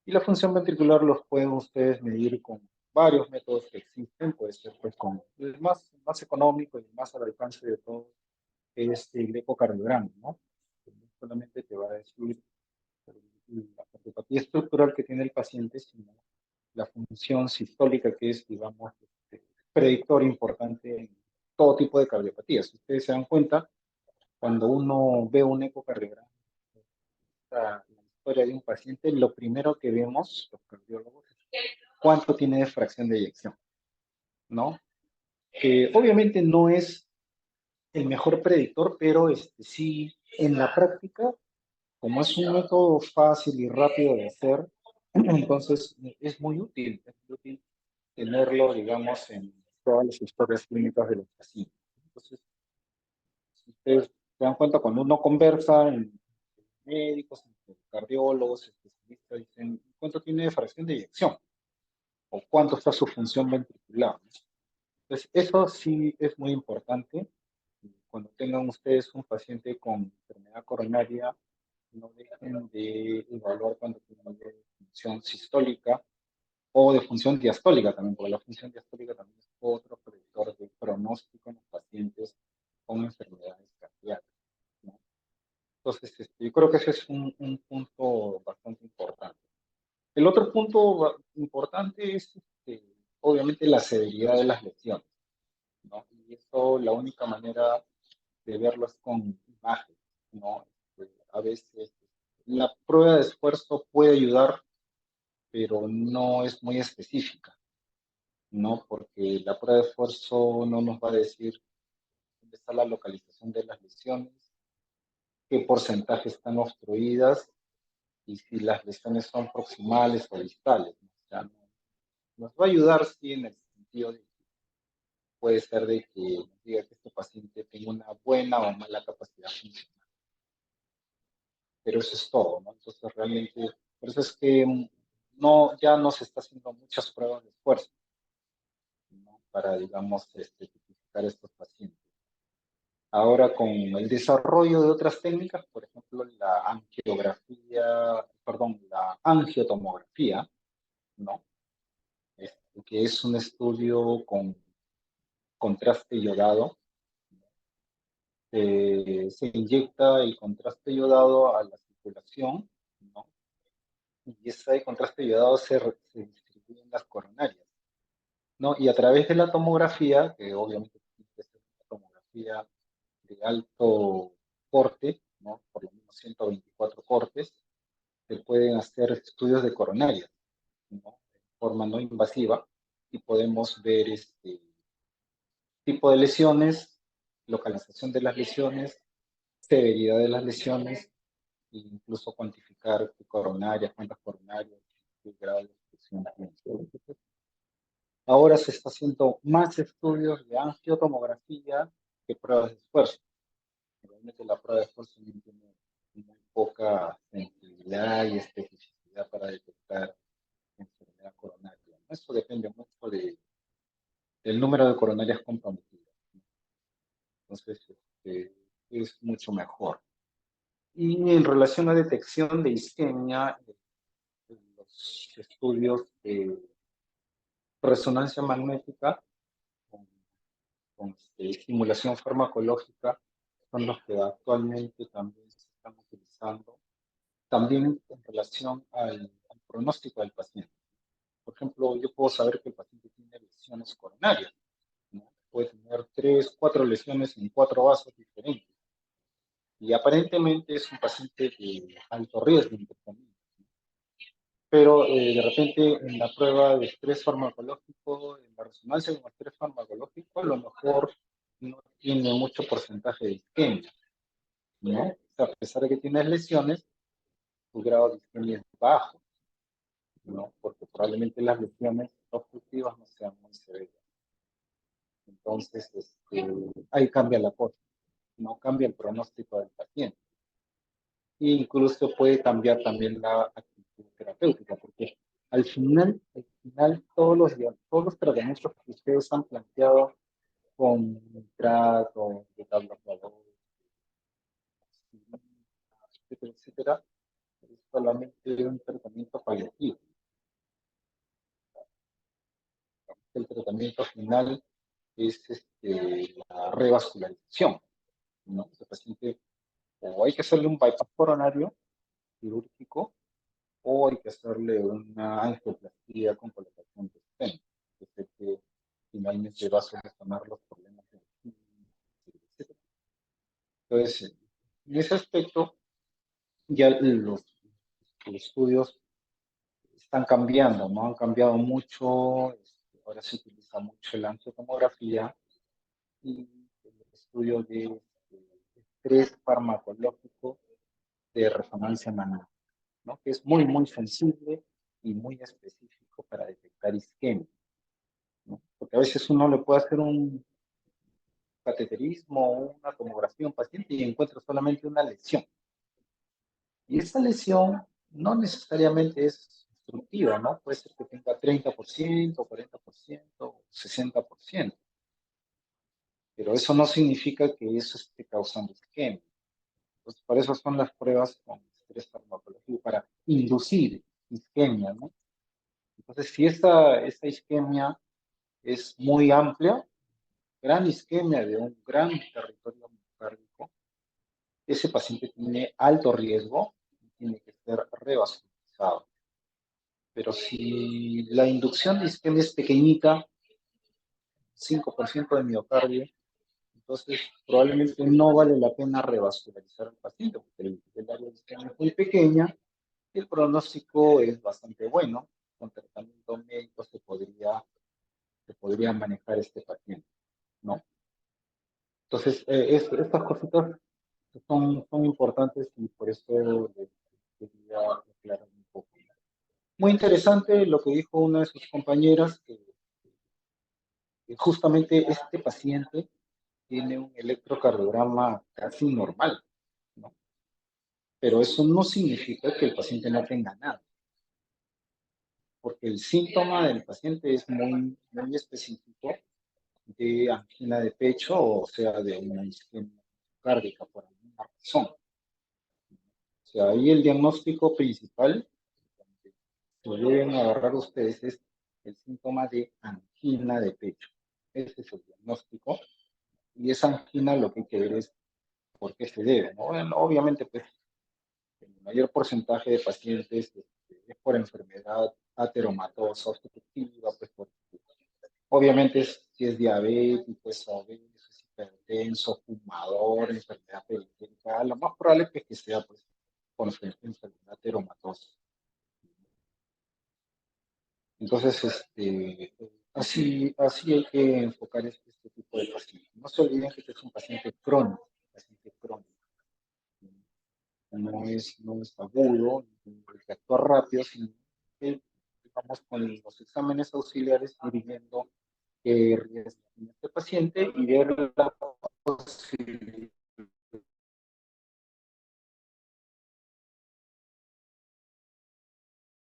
Y la función ventricular los pueden ustedes medir con varios métodos que existen, puede ser pues con el más económico y el más al alcance de todos, es el ecocardiograma, ¿no? Que no solamente te va a decir la cardiopatía estructural que tiene el paciente, sino la función sistólica que es, digamos, predictor importante en todo tipo de cardiopatías. Si ustedes se dan cuenta, cuando uno ve un ecocardiograma, la historia de un paciente, lo primero que vemos los cardiólogos es cuánto tiene de fracción de eyección, ¿no? Que obviamente no es el mejor predictor, pero sí, en la práctica, como es un método fácil y rápido de hacer, entonces es muy útil tenerlo, digamos, en todas las historias clínicas de los pacientes. Entonces, si ustedes se dan cuenta, cuando uno conversa en médicos, en cardiólogos, especialistas, dicen cuánto tiene de fracción de eyección o cuánto está su función ventricular, ¿no? Entonces, eso sí es muy importante. Cuando tengan ustedes un paciente con enfermedad coronaria, no dejen de evaluar cuando tienen de función sistólica o de función diastólica también, porque la función diastólica también es otro predictor de pronóstico en los pacientes con enfermedades cardíacas, ¿no? Entonces, yo creo que ese es un punto bastante importante. El otro punto importante es, obviamente, la severidad de las lesiones, ¿no? Y eso, la única manera de verlo es con imágenes, ¿no? A veces la prueba de esfuerzo puede ayudar, pero no es muy específica, ¿no? Porque la prueba de esfuerzo no nos va a decir dónde está la localización de las lesiones, qué porcentaje están obstruidas y si las lesiones son proximales o distales, ¿no? O sea, nos va a ayudar, sí, en el sentido de que puede ser de que nos diga que este paciente tenga una buena o mala capacidad funcional. Pero eso es todo, ¿no? Entonces, realmente, por eso es que no, ya no se está haciendo muchas pruebas de esfuerzo, ¿no? Para, digamos, tipificar estos pacientes. Ahora, con el desarrollo de otras técnicas, por ejemplo, la angiotomografía, ¿no? Que es un estudio con contraste iodado. Se inyecta el contraste iodado a la circulación, ¿no? Y ese contraste iodado se distribuye en las coronarias, ¿no? Y a través de la tomografía, que obviamente tiene que ser una tomografía de alto corte, ¿no? Por lo menos 124 cortes, se pueden hacer estudios de coronarias, ¿no? De forma no invasiva, y podemos ver tipo de lesiones, localización de las lesiones, severidad de las lesiones, e incluso cuantificar qué coronarias, cuántas coronarias, qué grado de obstrucción tiene. Ahora se está haciendo más estudios de angiotomografía que pruebas de esfuerzo. Realmente la prueba de esfuerzo tiene muy poca sensibilidad y especificidad para detectar enfermedad coronaria. Eso depende mucho del número de coronarias comprometidas. Entonces, es mucho mejor. Y en relación a detección de isquemia, los estudios de resonancia magnética con estimulación farmacológica son los que actualmente también se están utilizando, también en relación al pronóstico del paciente. Por ejemplo, yo puedo saber que el paciente tiene lesiones coronarias, ¿no? Puede tener 3, 4 lesiones en 4 vasos diferentes. Y aparentemente es un paciente de alto riesgo, entre comillas. Pero de repente en la prueba de estrés farmacológico, en la resonancia de un estrés farmacológico, a lo mejor no tiene mucho porcentaje de isquemia, ¿no? O sea, a pesar de que tienes lesiones, tu grado de isquemia es bajo, ¿no? Porque probablemente las lesiones obstructivas no sean muy severas. Entonces, ahí cambia la cosa, no cambia el pronóstico del paciente. E incluso puede cambiar también la actitud terapéutica, porque al final todos los tratamientos que ustedes han planteado con nitrato, de tabla etcétera, etcétera, es solamente un tratamiento paliativo. El tratamiento final es la revascularización, ¿no? El paciente, o hay que hacerle un bypass coronario quirúrgico, o hay que hacerle una angioplastía con colocación de stent, que sé que finalmente va a solucionar los problemas de etc. Entonces, en ese aspecto, ya los estudios están cambiando, ¿no? Han cambiado mucho, ahora se utiliza mucho la angiotomografía y el estudio de estrés farmacológico de resonancia magnética, ¿no? Que es muy, muy sensible y muy específico para detectar isquemia, ¿no? Porque a veces uno le puede hacer un cateterismo o una tomografía a un paciente y encuentra solamente una lesión, Y esta lesión no necesariamente es obstructiva, ¿no? Puede ser que tenga 30%, 40%, 60%, pero eso no significa que eso esté causando isquemia. Entonces, por eso son las pruebas con estrés farmacológico, para inducir isquemia, ¿no? Entonces, si esta isquemia es muy amplia, gran isquemia de un gran territorio miocárdico, ese paciente tiene alto riesgo y tiene que ser revascularizado. Pero si la inducción de isquemia es pequeñita, 5% de miocardio, entonces probablemente no vale la pena revascularizar al paciente, porque el área de isquemia es muy pequeña y el pronóstico es bastante bueno. Con tratamiento médico se podría manejar este paciente, ¿no? Entonces, estas cositas son importantes y por eso les quería aclarar un poco. Muy interesante lo que dijo una de sus compañeras, que justamente este paciente tiene un electrocardiograma casi normal, ¿no? Pero eso no significa que el paciente no tenga nada, porque el síntoma del paciente es muy, muy específico de angina de pecho, o sea, de una isquemia cardíaca por alguna razón. O sea, ahí el diagnóstico principal que deben agarrar ustedes es el síntoma de angina de pecho. Ese es el diagnóstico. Y esa angina lo que hay que ver es por qué se debe, ¿no? Bueno, obviamente, pues, el mayor porcentaje de pacientes es por enfermedad ateromatosa obstructiva, pues, obviamente, si es diabético, es obeso, es hipertenso, fumador, enfermedad periférica, lo más probable es que sea, pues, por enfermedad ateromatosa. Entonces, así hay que enfocar este tipo de pacientes. No se olviden que este es un paciente crónico, no es agudo, hay que actuar rápido, sino que vamos con los exámenes auxiliares ir viendo qué riesgo tiene este paciente y ver la posibilidad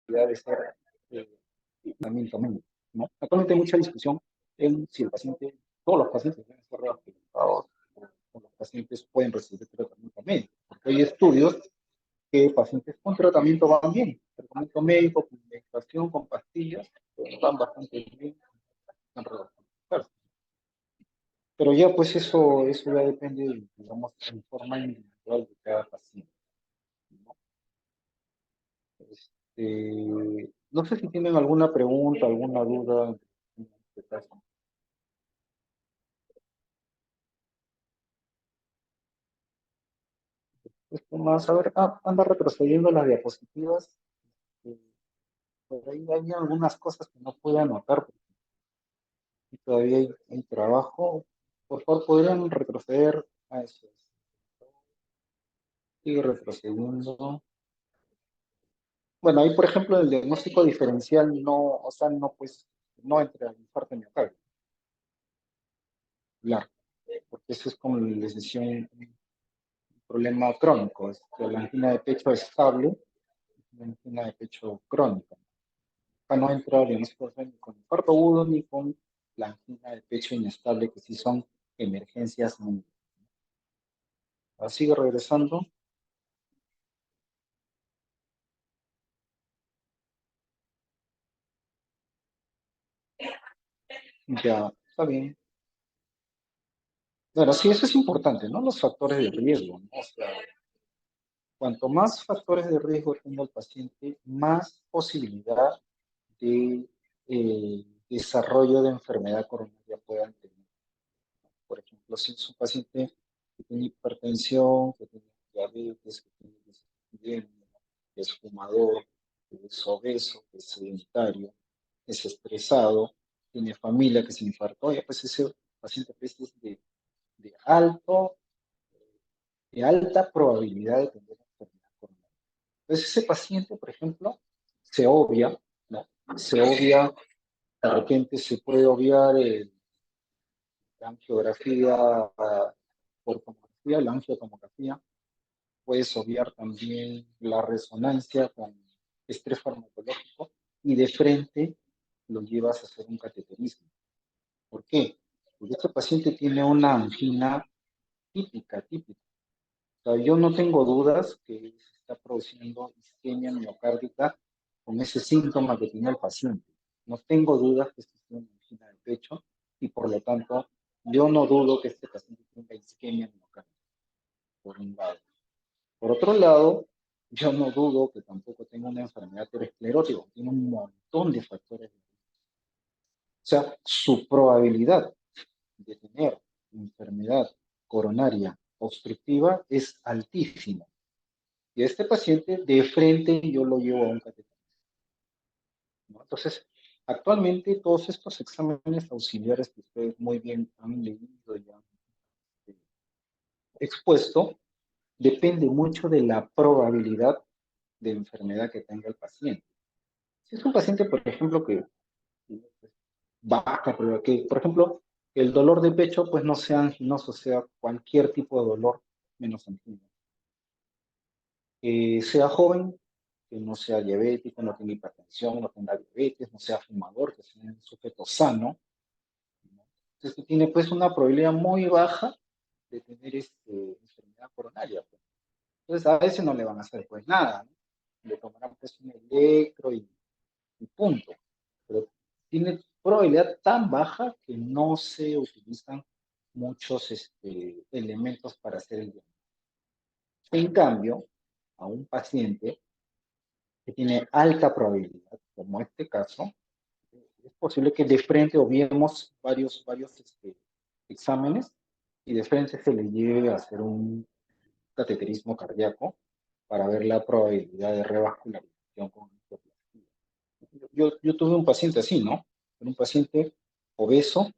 de ser tratamiento médico, ¿no? Actualmente hay mucha discusión en si todos los pacientes deben ser rehospitalizados o los pacientes pueden recibir tratamiento médico, porque hay estudios que pacientes con tratamiento van bien, tratamiento médico, con medicación, con pastillas, van bastante bien, están rehospitalizados. Pero ya pues eso ya depende, digamos, en forma individual de cada paciente, ¿no? No sé si tienen alguna pregunta, alguna duda en este caso. Esto más, a ver, anda retrocediendo las diapositivas. eh, Por ahí hay algunas cosas que no puedo anotar porque todavía hay trabajo. Por favor, podrían retroceder a eso. Sigue retrocediendo. Bueno, ahí, por ejemplo, el diagnóstico diferencial no, o sea, no, pues, no entra en infarto miocardio, claro, porque eso es como les decía, un problema crónico. La angina de pecho estable, una angina de pecho crónica. Acá no entra el diagnóstico ni con infarto agudo ni con la angina de pecho inestable, que sí son emergencias médicas. Sigue regresando. Ya, está bien. Bueno, sí, eso es importante, ¿no? Los factores de riesgo, ¿no? O sea, cuanto más factores de riesgo tenga el paciente, más posibilidad de desarrollo de enfermedad coronaria puedan tener. Por ejemplo, si es un paciente que tiene hipertensión, que tiene diabetes, que tiene dislipidemia, que es fumador, que es obeso, que es sedentario, que es estresado, tiene familia que se infartó, ya pues ese paciente pues, es de alto, de alta probabilidad de tener enfermedad coronaria. Entonces ese paciente, por ejemplo, se obvia, ¿no? Se obvia, de repente se puede obviar la angiografía por tomografía, la angiotomografía, puedes obviar también la resonancia con estrés farmacológico y de frente lo llevas a hacer un cateterismo. ¿Por qué? Porque este paciente tiene una angina típica. O sea, yo no tengo dudas que se está produciendo isquemia miocárdica con ese síntoma que tiene el paciente. No tengo dudas que esto es una angina de pecho y por lo tanto yo no dudo que este paciente tenga isquemia miocárdica, por un lado. Por otro lado, yo no dudo que tampoco tenga una enfermedad aterosclerótica, tiene un montón de factores. O sea, su probabilidad de tener enfermedad coronaria obstructiva es altísima. Y este paciente de frente yo lo llevo a un cateterismo, ¿no? Entonces, actualmente todos estos exámenes auxiliares que ustedes muy bien han leído y han expuesto, depende mucho de la probabilidad de enfermedad que tenga el paciente. Si es un paciente, por ejemplo, que baja, pero que, por ejemplo, el dolor de pecho, pues no sea anginoso, sea cualquier tipo de dolor menos angina. Sea joven, que no sea diabético, no tenga hipertensión, no tenga diabetes, no sea fumador, que sea un sujeto sano, ¿no? Entonces tiene pues una probabilidad muy baja de tener enfermedad coronaria, pues. Entonces a ese no le van a hacer pues nada, ¿no? Le tomarán pues un electro y punto. Pero tiene probabilidad tan baja que no se utilizan muchos elementos para hacer el diagnóstico. En cambio, a un paciente que tiene alta probabilidad, como este caso, es posible que de frente obviemos varios exámenes y de frente se le lleve a hacer un cateterismo cardíaco para ver la probabilidad de revascularización con angioplastia. Yo tuve un paciente así, ¿no? Era un paciente obeso,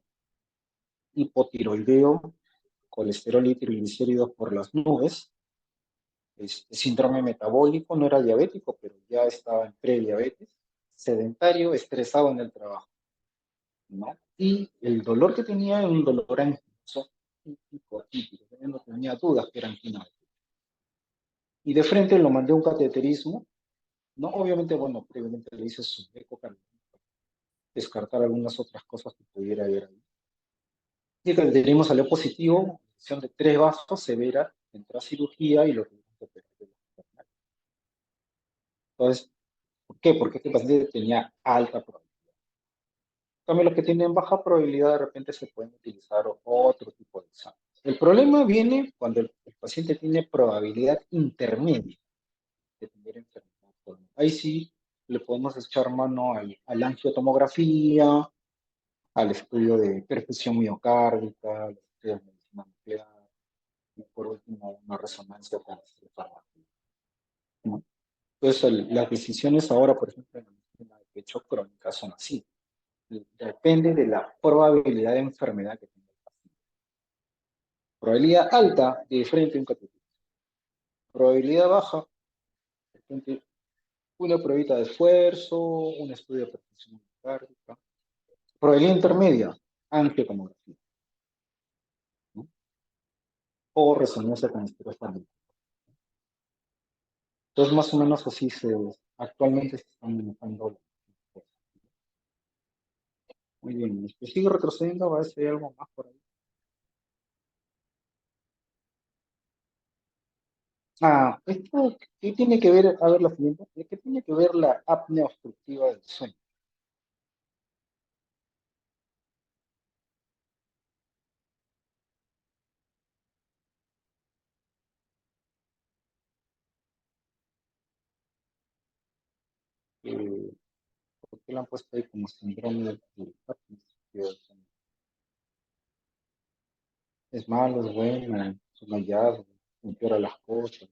hipotiroideo, colesterol y triglicéridos por las nubes, síndrome metabólico, no era diabético, pero ya estaba en prediabetes, sedentario, estresado en el trabajo, ¿no? Y el dolor que tenía era un dolor anginoso típico. Yo no tenía dudas que era angina. Y de frente lo mandé a un cateterismo, ¿no? Obviamente, bueno, previamente le hice su eco para descartar algunas otras cosas que pudiera haber ahí. Y el cateterismo salió positivo, infección de 3 vasos severa, entró a cirugía y lo tuvimos que operar. Entonces, ¿por qué? Porque este paciente tenía alta probabilidad. También los que tienen baja probabilidad de repente se pueden utilizar otro tipo de examen. El problema viene cuando el paciente tiene probabilidad intermedia de tener enfermedad crónica. Ahí sí le podemos echar mano a la angiotomografía, al estudio de perfusión miocárdica, al estudio de medicina nuclear, y por último una resonancia con el fármaco, ¿no? Entonces, las decisiones ahora, por ejemplo, en la medicina de pecho crónica son así. Depende de la probabilidad de enfermedad que tenga el paciente. Probabilidad alta, de frente a un cateterismo. Probabilidad baja, de frente una pruebita de esfuerzo, un estudio de perfusión cardíaca. Probabilidad intermedia, angiotomografía, ¿no? O resonancia con electrocardiograma. Entonces, más o menos así actualmente se están manejando las cosas. Muy bien, sigo retrocediendo a ver si hay algo más por ahí. Esto, ¿qué tiene que ver? A ver, la siguiente, ¿qué tiene que ver la apnea obstructiva del sueño? Eh, ¿Por qué la han puesto ahí como síndrome del apnea obstructiva del sueño? ¿Es malo, es bueno, es un hallazgo, empeora las cosas?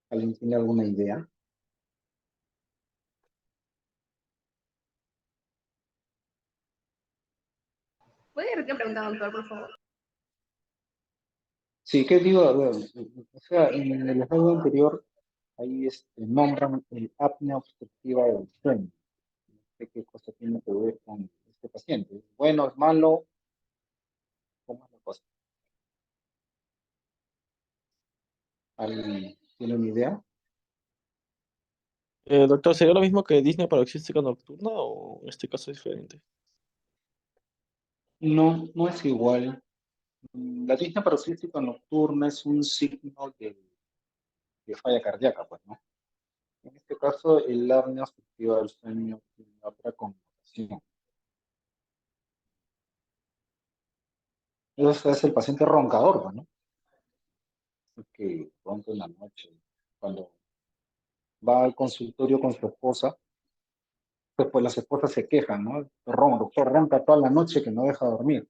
¿Alguien tiene alguna idea? ¿Puede repetir la pregunta, doctor, por favor? Sí, ¿qué digo? A ver, o sea, en el slide anterior, ahí nombran el apnea obstructiva del sueño. No sé qué cosa tiene que ver con este paciente. ¿Es bueno, es malo? ¿Cómo es la cosa? ¿Alguien tiene una idea? Doctor, ¿sería lo mismo que Disney paroxística nocturna o en este caso es diferente? No, no es igual. La disnea paroxística nocturna es un signo de falla cardíaca, pues, ¿no? En este caso, el apnea obstructiva del sueño tiene otra connotación. Entonces es el paciente roncador, pues, ¿no? El que ronca en la noche. Cuando va al consultorio con su esposa, pues las esposas se quejan, ¿no? Doctor, ronca toda la noche que no deja dormir.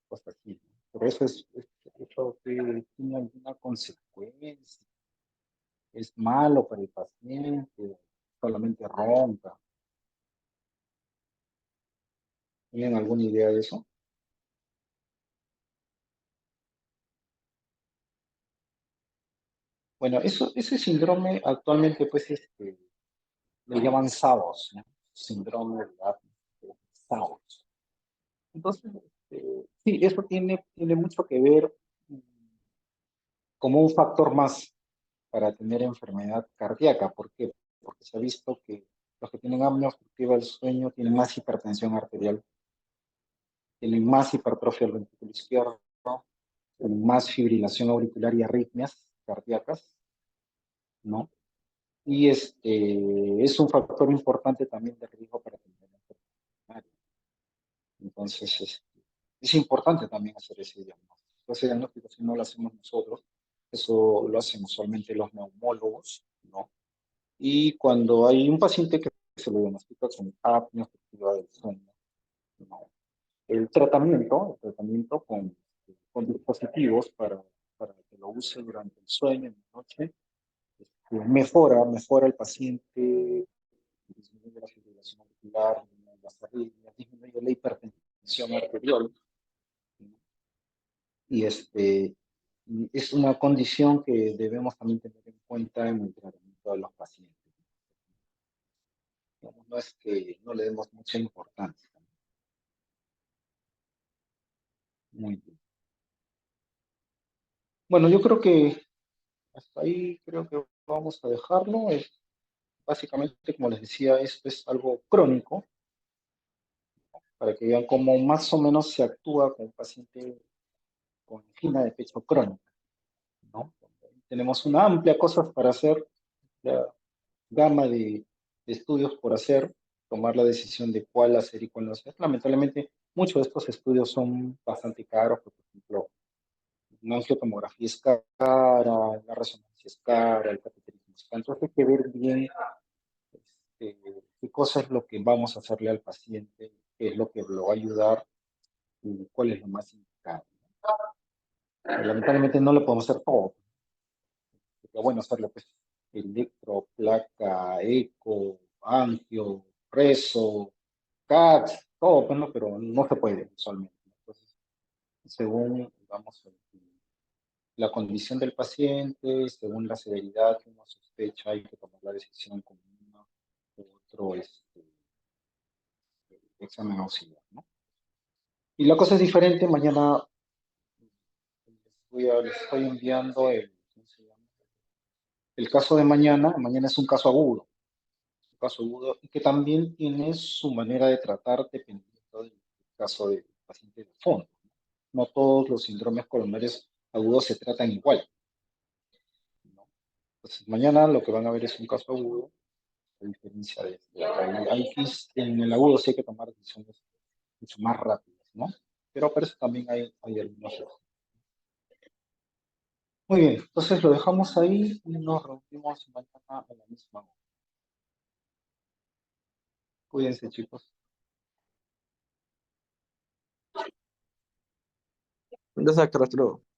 Pues así, ¿no? Pero eso tiene alguna consecuencia. Es malo para el paciente, solamente ronca. ¿Tienen alguna idea de eso? Bueno, ese síndrome actualmente, pues, le llaman SAOS, ¿no? Síndrome de apnea, SAOS. Entonces, sí, eso tiene mucho que ver mm, como un factor más para tener enfermedad cardíaca. ¿Por qué? Porque se ha visto que los que tienen apnea obstructiva del sueño tienen más hipertensión arterial, tienen más hipertrofia del ventrículo izquierdo, tienen más fibrilación auricular y arritmias cardíacas, ¿no? Y es un factor importante también de riesgo para tener enfermedad coronaria. Entonces, es importante también hacer ese diagnóstico. Ese diagnóstico, si no lo hacemos nosotros, eso lo hacen usualmente los neumólogos, ¿no? Y cuando hay un paciente que se le diagnostica con apnea obstructiva del sueño, ¿no? El tratamiento con dispositivos para que lo use durante el sueño, en la noche, mejora el paciente, disminuye la fibrilación auricular, disminuye las arritmias, disminuye la hipertensión arterial. Y es una condición que debemos también tener en cuenta en el tratamiento de los pacientes. No es que no le demos mucha importancia. Muy bien. Bueno, yo creo que hasta ahí creo que vamos a dejarlo. Básicamente, como les decía, esto es algo crónico, para que vean cómo más o menos se actúa con un paciente con angina de pecho crónica, ¿no? Tenemos una amplia cosas para hacer, la gama de estudios por hacer, tomar la decisión de cuál hacer y cuál no hacer. Lamentablemente, muchos de estos estudios son bastante caros, por ejemplo, una angiotomografía es cara, la resonancia es cara, el cateterismo es caro. Entonces hay que ver bien qué cosa es lo que vamos a hacerle al paciente, qué es lo que lo va a ayudar y cuál es lo más indicado. Lamentablemente no lo podemos hacer todo. Sería bueno hacerlo, pues, electro, placa, eco, angio, reso, CAT, todo, pues, ¿no? Pero no se puede usualmente. Entonces, según, digamos, la condición del paciente, según la severidad que uno sospecha, hay que tomar la decisión con uno u otro examen auxiliar, ¿no? Y la cosa es diferente. Mañana les estoy enviando ¿cómo se llama? El caso de mañana. Mañana es un caso agudo. Un caso agudo y que también tiene su manera de tratar dependiendo del caso del paciente de fondo. No todos los síndromes coronarios agudos se tratan igual, ¿no? Entonces, mañana lo que van a ver es un caso agudo, a diferencia de en el agudo sí hay que tomar decisiones mucho más rápidas, ¿no? Pero para eso también hay algunos riesgos. Muy bien, entonces lo dejamos ahí y nos reunimos mañana a la misma hora. Cuídense, chicos. Gracias, doctor. Hasta luego.